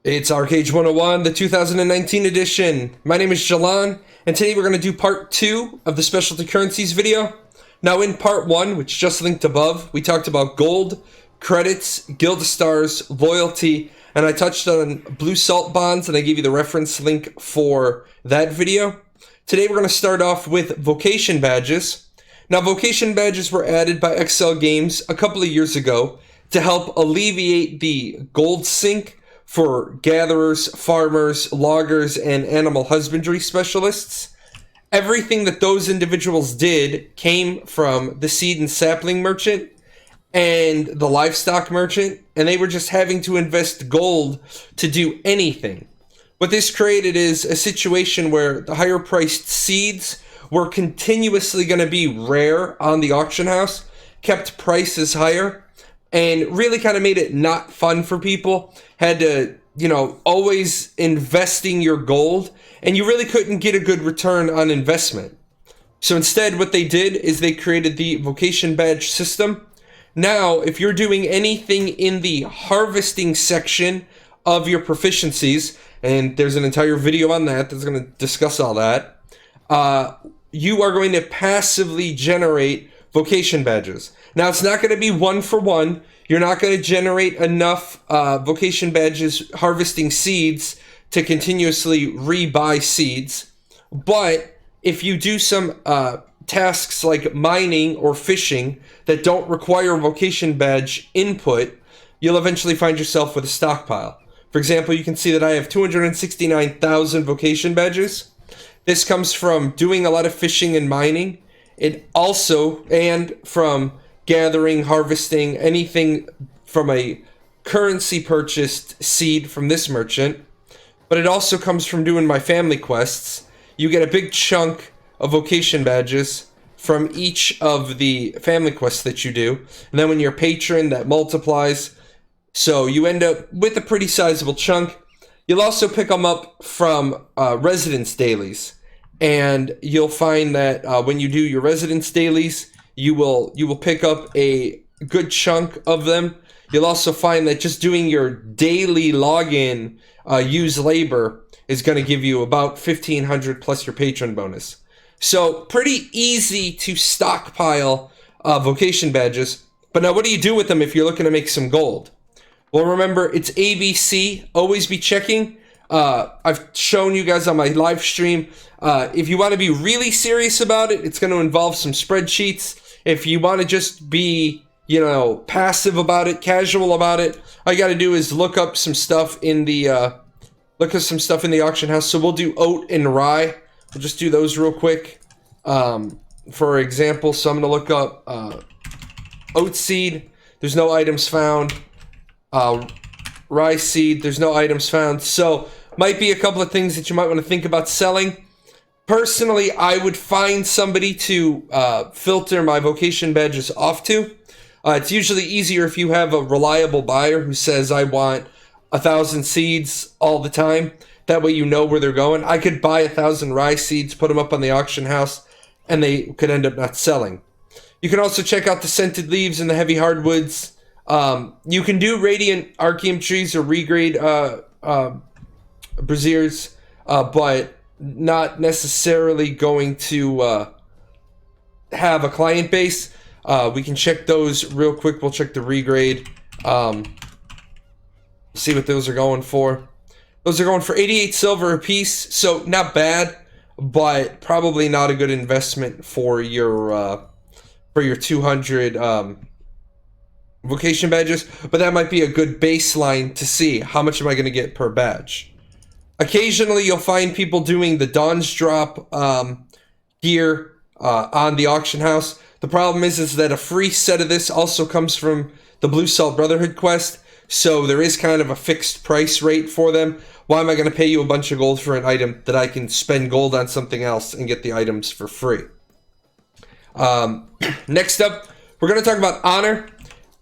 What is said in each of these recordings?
It's Archeage 101, the 2019 edition. My name is Jalan, and today we're going to do part 2 of the specialty currencies video. Now in part 1, which just linked above, we talked about gold, credits, guild stars, loyalty, and I touched on blue salt bonds, and I gave you the reference link for that video. Today we're going to start off with Vocation Badges. Now Vocation Badges were added by XL Games a couple of years ago to help alleviate the gold sink for gatherers, farmers, loggers, and animal husbandry specialists. Everything that those individuals did came from the seed and sapling merchant and the livestock merchant, and they were just having to invest gold to do anything. What this created is a situation where the higher priced seeds were continuously going to be rare on the auction house, kept prices higher, and really kind of made it not fun for people. Had to, always investing your gold, and you really couldn't get a good return on investment. So instead, what they did is they created the Vocation Badge system. Now, if you're doing anything in the harvesting section of your proficiencies, and there's an entire video on that that's going to discuss all that, you are going to passively generate Vocation Badges. Now, it's not going to be one for one. You're not going to generate enough Vocation Badges harvesting seeds to continuously rebuy seeds. But if you do some tasks like mining or fishing that don't require Vocation Badge input, you'll eventually find yourself with a stockpile. For example, you can see that I have 269,000 Vocation Badges. This comes from doing a lot of fishing and mining. It also, and from gathering, harvesting, anything from a currency purchased seed from this merchant. But it also comes from doing my family quests. You get a big chunk of Vocation Badges from each of the family quests that you do. And then when you're a patron, that multiplies. So you end up with a pretty sizable chunk. You'll also pick them up from residence dailies. And you'll find that when you do your residence dailies, you will pick up a good chunk of them. You'll also find that just doing your daily login use labor is going to give you about 1,500 plus your patron bonus. So pretty easy to stockpile Vocation Badges. But now what do you do with them if you're looking to make some gold? Well, remember, it's ABC. Always be checking. I've shown you guys on my live stream. If you want to be really serious about it, it's going to involve some spreadsheets. If you want to just be, passive about it, casual about it, all you got to do is look up some stuff in the auction house. So we'll do oat and rye. We'll just do those real quick. For example, so I'm going to look up oat seed. There's no items found. Rye seed. There's no items found. So might be a couple of things that you might want to think about selling. Personally, I would find somebody to filter my Vocation Badges off to. It's usually easier if you have a reliable buyer who says, I want 1,000 seeds all the time. That way you know where they're going. I could buy 1,000 rye seeds, put them up on the auction house, and they could end up not selling. You can also check out the scented leaves and the heavy hardwoods. You can do radiant archeum trees or regrade braziers, but not necessarily going to have a client base. We can check those real quick. We'll check the regrade. See what those are going for. Those are going for 88 silver a piece, so not bad, but probably not a good investment for your 200 Vocation Badges. But that might be a good baseline to see how much am I going to get per badge. Occasionally, you'll find people doing the Dawn's Drop gear on the auction house. The problem is that a free set of this also comes from the Blue Salt Brotherhood quest, so there is kind of a fixed price rate for them. Why am I going to pay you a bunch of gold for an item that I can spend gold on something else and get the items for free? Next up, we're going to talk about honor.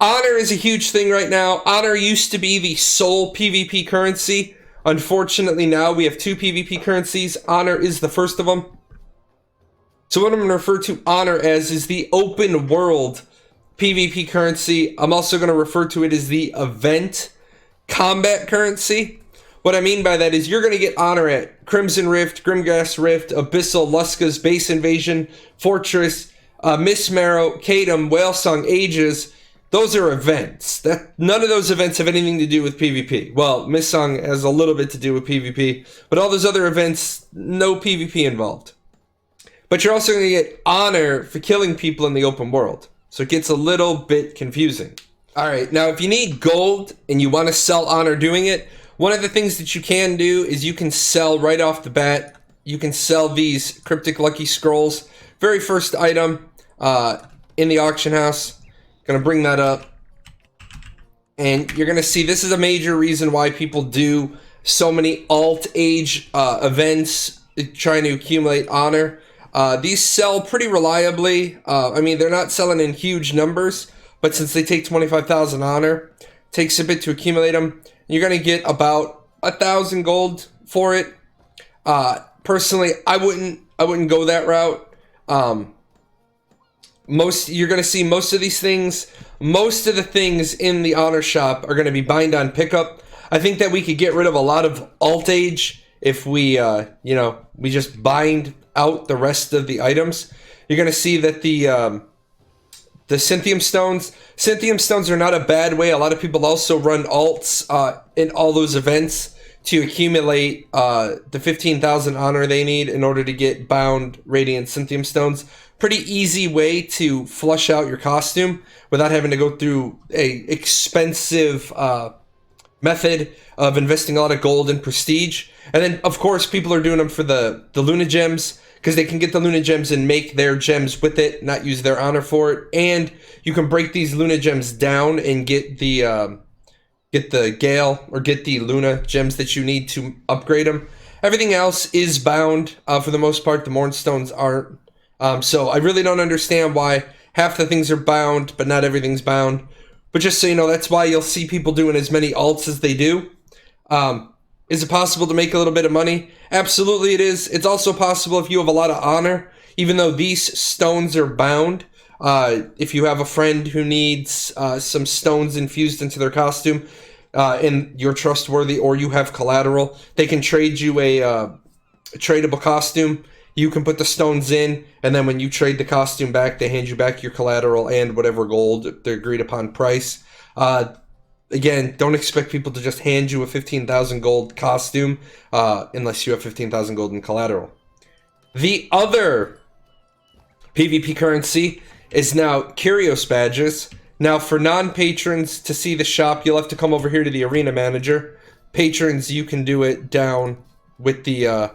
Honor is a huge thing right now. Honor used to be the sole PvP currency. Unfortunately, now we have 2 PvP currencies. Honor is the first of them. So what I'm going to refer to honor as is the open world PvP currency. I'm also going to refer to it as the event combat currency. What I mean by that is you're going to get honor at Crimson Rift, Grimgrass Rift, Abyssal, Luska's Base Invasion, Fortress, Miss Marrow, Kadam, Whalesong, Ages. Those are events. None of those events have anything to do with PvP. Well, Miss Song has a little bit to do with PvP, but all those other events, no PvP involved. But you're also going to get honor for killing people in the open world. So it gets a little bit confusing. All right, now if you need gold and you want to sell honor doing it, one of the things that you can do is you can sell right off the bat. You can sell these Cryptic Lucky Scrolls. Very first item in the auction house. Gonna bring that up. And you're gonna see this is a major reason why people do so many alt-age events trying to accumulate honor. These sell pretty reliably. I mean, they're not selling in huge numbers, but since they take 25,000 honor, it takes a bit to accumulate them. You're gonna get about 1,000 gold for it. Personally, I wouldn't go that route. You're gonna see most of these things. Most of the things in the honor shop are gonna be bind on pickup. I think that we could get rid of a lot of alt age if we, we just bind out the rest of the items. You're gonna see that the Cynthium stones are not a bad way. A lot of people also run alts in all those events to accumulate the 15,000 honor they need in order to get bound radiant Cynthium stones. Pretty easy way to flush out your costume without having to go through a expensive method of investing a lot of gold and prestige. And then, of course, people are doing them for the Luna Gems, because they can get the Luna Gems and make their gems with it, not use their honor for it. And you can break these Luna Gems down and get the Gale or get the Luna Gems that you need to upgrade them. Everything else is bound for the most part. The Mournstones aren't. So I really don't understand why half the things are bound, but not everything's bound. But just so you know, that's why you'll see people doing as many alts as they do. Is it possible to make a little bit of money? Absolutely it is. It's also possible if you have a lot of honor, even though these stones are bound. If you have a friend who needs some stones infused into their costume, and you're trustworthy or you have collateral, they can trade you a tradable costume. You can put the stones in, and then when you trade the costume back, they hand you back your collateral and whatever gold, the agreed upon price. Again, don't expect people to just hand you a 15,000 gold costume unless you have 15,000 gold in collateral. The other PvP currency is now Kyrios Badges. Now, for non-patrons to see the shop, you'll have to come over here to the Arena Manager. Patrons, you can do it down with the...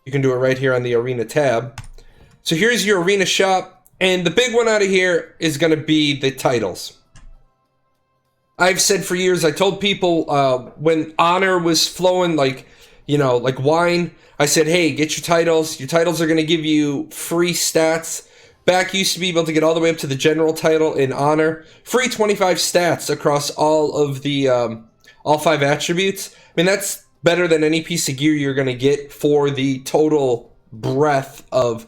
you can do it right here on the Arena tab. So here's your Arena shop, and the big one out of here is going to be the titles. I've said for years, I told people when honor was flowing like wine, I said, hey, get your titles. Your titles are going to give you free stats. Back used to be able to get all the way up to the general title in honor. Free 25 stats across all of the, all 5 attributes. I mean, that's better than any piece of gear you're going to get for the total breadth of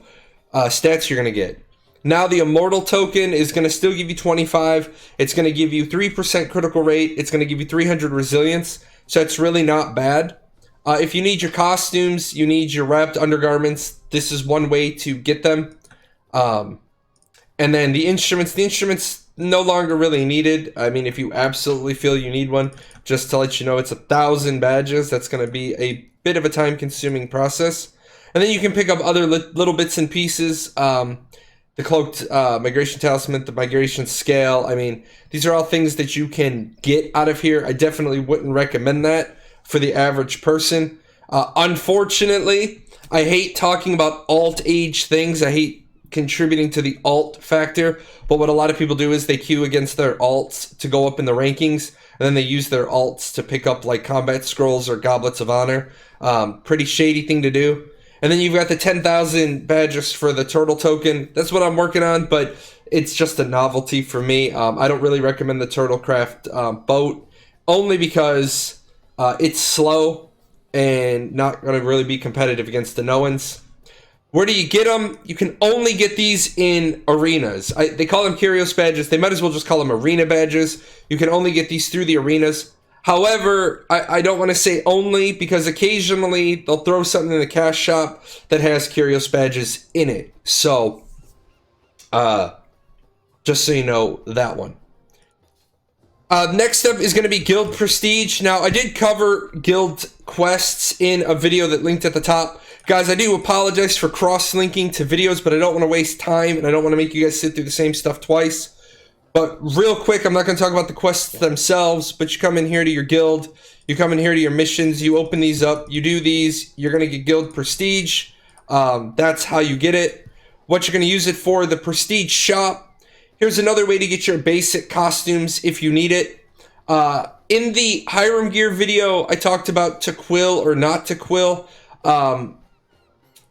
stats you're going to get. Now the Immortal token is going to still give you 25. It's going to give you 3% critical rate. It's going to give you 300 resilience. So it's really not bad. If you need your costumes, you need your wrapped undergarments, this is one way to get them. And then the instruments no longer really needed. I mean, if you absolutely feel you need one, just to let you know, it's 1,000 badges. That's going to be a bit of a time-consuming process. And then you can pick up other little bits and pieces. The Cloaked Migration Talisman, the Migration Scale. I mean, these are all things that you can get out of here. I definitely wouldn't recommend that for the average person. Unfortunately, I hate talking about alt-age things. I hate contributing to the alt factor. But what a lot of people do is they queue against their alts to go up in the rankings. And then they use their alts to pick up like combat scrolls or goblets of honor. Pretty shady thing to do. And then you've got the 10,000 badges for the turtle token. That's what I'm working on, but it's just a novelty for me. I don't really recommend the Turtlecraft boat, only because it's slow and not going to really be competitive against the Noans. Where do you get them? You can only get these in arenas. They call them Kyrios Badges. They might as well just call them Arena Badges. You can only get these through the arenas. However, I don't want to say only, because occasionally they'll throw something in the cash shop that has Kyrios Badges in it. So, just so you know that one. Next up is going to be Guild Prestige. Now, I did cover Guild Quests in a video that linked at the top. Guys, I do apologize for cross-linking to videos, but I don't want to waste time, and I don't want to make you guys sit through the same stuff twice. But real quick, I'm not going to talk about the quests themselves, but you come in here to your guild, you come in here to your missions, you open these up, you do these, you're going to get Guild Prestige. That's how you get it. What you're going to use it for, the Prestige Shop. Here's another way to get your basic costumes if you need it. In the Hiram Gear video, I talked about to quill or not to quill.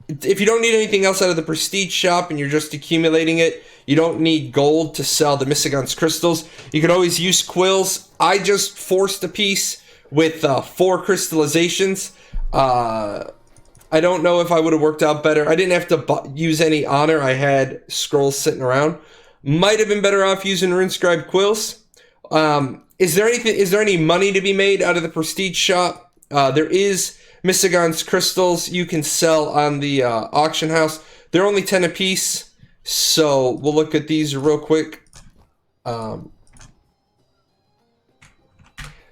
If you don't need anything else out of the Prestige Shop and you're just accumulating it, you don't need gold to sell the Missigance crystals. You can always use quills. I just forced a piece with 4 crystallizations. I don't know if I would have worked out better. I didn't have to use any honor. I had scrolls sitting around. Might have been better off using RuneScribe quills. Is there any money to be made out of the Prestige Shop? There is Missigance crystals you can sell on the auction house. They're only 10 a piece, so we'll look at these real quick.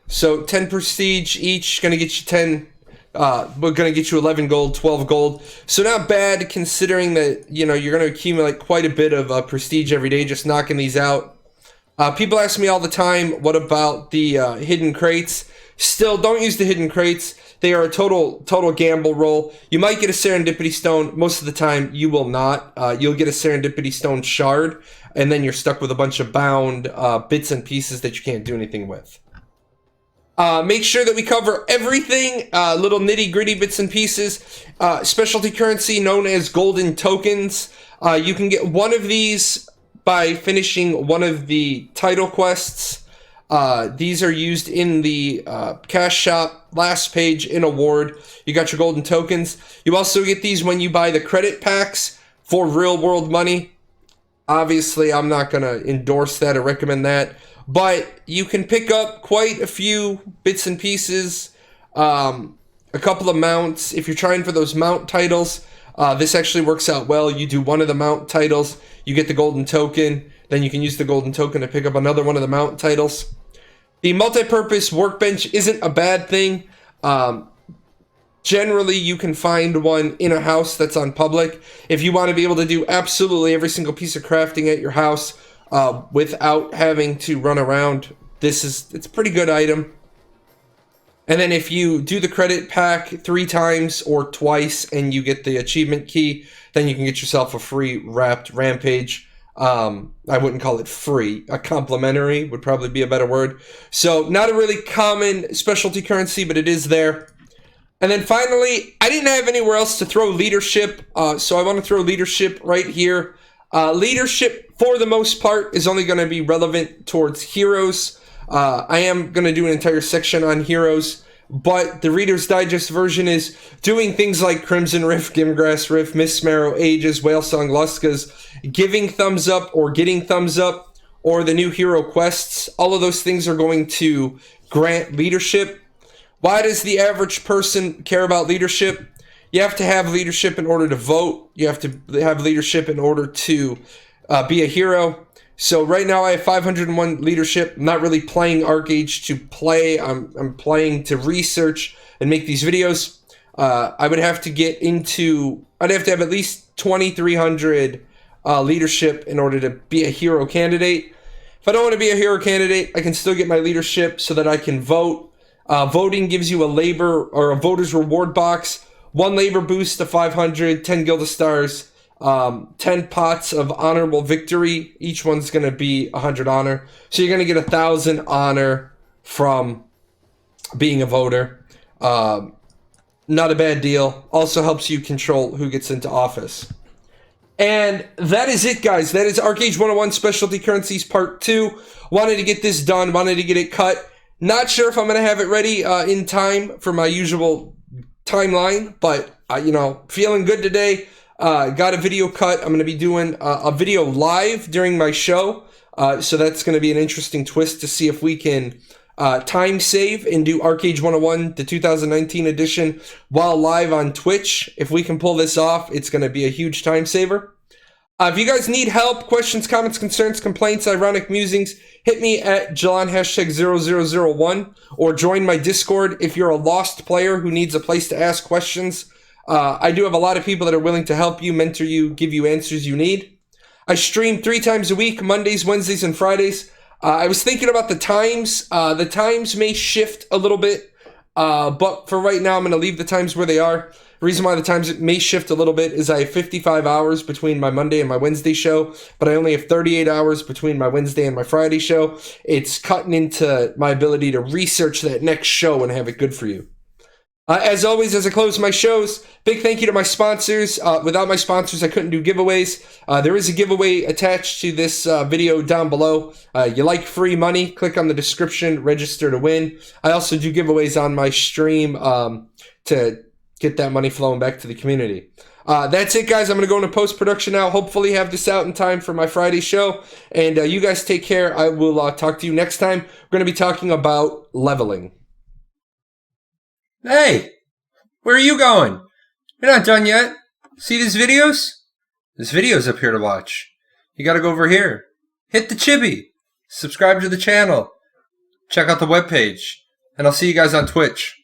So 10 prestige each, gonna get you 10. We're gonna get you 11 gold, 12 gold. So not bad, considering that, you know, you're gonna accumulate quite a bit of prestige every day just knocking these out. People ask me all the time, what about the hidden crates? Still, don't use the hidden crates. They are a total gamble roll. You might get a serendipity stone. Most of the time, you will not. You'll get a serendipity stone shard, and then you're stuck with a bunch of bound bits and pieces that you can't do anything with. Make sure that we cover everything, little nitty-gritty bits and pieces. Specialty currency known as golden tokens. You can get one of these by finishing one of the title quests. These are used in the cash shop, last page in award. You got your golden tokens. You also get these when you buy the credit packs for real world money. Obviously, I'm not going to endorse that or recommend that, but you can pick up quite a few bits and pieces, a couple of mounts. If you're trying for those mount titles, this actually works out well. You do one of the mount titles, you get the golden token, then you can use the golden token to pick up another one of the mount titles. The multi-purpose workbench isn't a bad thing. Generally, you can find one in a house that's on public. If you want to be able to do absolutely every single piece of crafting at your house without having to run around, it's a pretty good item. And then if you do the credit pack 3 times or twice and you get the achievement key, then you can get yourself a free wrapped rampage. I wouldn't call it free. A complimentary would probably be a better word. So not a really common specialty currency, but it is there. And then finally, I didn't have anywhere else to throw leadership, so I want to throw leadership right here. Leadership, for the most part, is only going to be relevant towards heroes. I am going to do an entire section on heroes, but the Reader's Digest version is doing things like Crimson Rift, Gimgrass Rift, Miss Marrow, Aegis, Whalesong, Luskas, giving thumbs up or getting thumbs up, or the new hero quests. All of those things are going to grant leadership. Why does the average person care about leadership? You have to have leadership in order to vote. You have to have leadership in order to be a hero. So right now I have 501 leadership. I'm not really playing Archeage to play. I'm playing to research and make these videos. I would have to I'd have to have at least 2,300 leadership in order to be a hero candidate. If I don't want to be a hero candidate, I can still get my leadership so that I can vote. Voting gives you a labor or a voter's reward box, 1 labor boost to 500, 10 Guild of Stars, 10 pots of honorable victory. Each one's going to be 100 honor. So you're going to get 1,000 honor from being a voter. Not a bad deal. Also helps you control who gets into office. And that is it, guys. That is Archeage 101 Specialty Currencies Part 2. Wanted to get this done. Wanted to get it cut. Not sure if I'm going to have it ready in time for my usual timeline, but, feeling good today. Got a video cut. I'm going to be doing a video live during my show, so that's going to be an interesting twist to see if we can time save and do Archeage 101, the 2019 edition, while live on Twitch. If we can pull this off, it's going to be a huge time saver. If you guys need help, questions, comments, concerns, complaints, ironic musings, hit me at Jalon #0001 or join my Discord if you're a lost player who needs a place to ask questions. I do have a lot of people that are willing to help you, mentor you, give you answers you need. I stream 3 times a week, Mondays, Wednesdays, and Fridays. I was thinking about the times. The times may shift a little bit, but for right now, I'm going to leave the times where they are. The reason why the times may shift a little bit is I have 55 hours between my Monday and my Wednesday show, but I only have 38 hours between my Wednesday and my Friday show. It's cutting into my ability to research that next show and have it good for you. As always, as I close my shows, big thank you to my sponsors. Without my sponsors, I couldn't do giveaways. There is a giveaway attached to this video down below. You like free money? Click on the description, register to win. I also do giveaways on my stream to get that money flowing back to the community. That's it, guys. I'm going to go into post-production now. Hopefully have this out in time for my Friday show. And you guys take care. I will talk to you next time. We're going to be talking about leveling. Hey, where are you going? You're not done yet. See these videos? There's videos up here to watch. You gotta go over here. Hit the chibi. Subscribe to the channel. Check out the webpage. And I'll see you guys on Twitch.